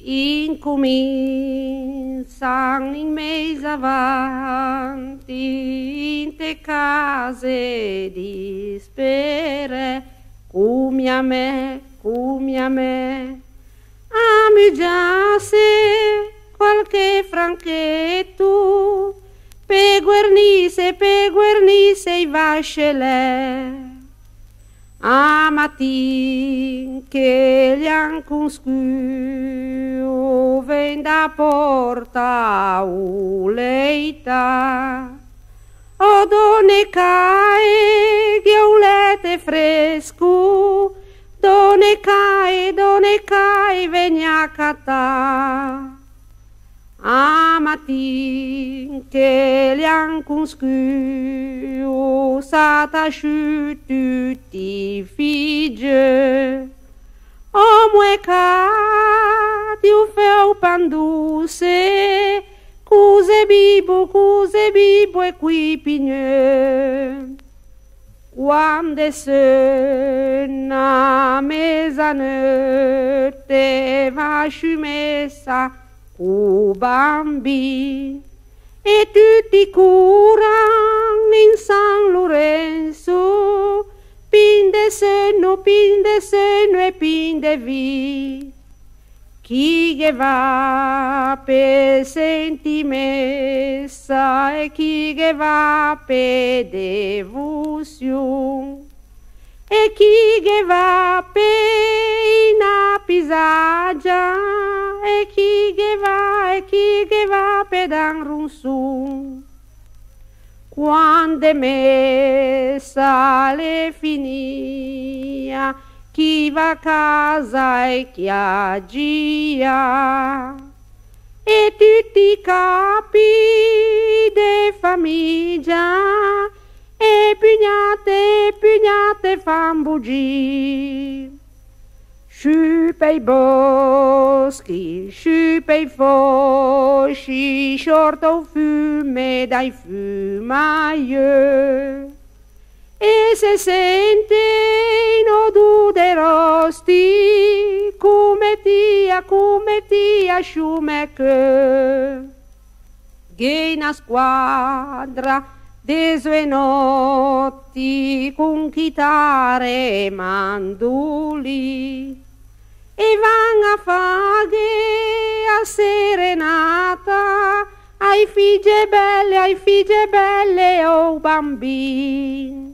incominciano in mese avanti in te case di spere, come a me, amigiasse qualche franchetto, per guernisse i vascelle. A mattin che gli han consciuto ven da porta u leita, o donne cae ghiaulete fresco, donne cae vegna a cattà. A mattin che gli han consciuto s'attachu tutti figli, o mueca di un feu panduse, cuse bibo e qui pigne. Quando sonna mezzanotte va scimessa o bambini e tutti curano in San Lorenzo, pin de senno e pin de vi. Chi che va per sentimessa e chi che va per devozione e chi che va per una pisaggia e chi che va per dan runsun. Quando messa le finia, chi va a casa e chi agia, e tutti i capi de famiglia e pugnate fan bugie. Sciù per i boschi, sciù per i fosci, sciorta un fume dai fumaioli, e se sente in odore dei rosti, come tia sciumecche. Che una squadra de sue notti con chitarre e mandoli, e van a fare a serenata ai figlie belle o bambini.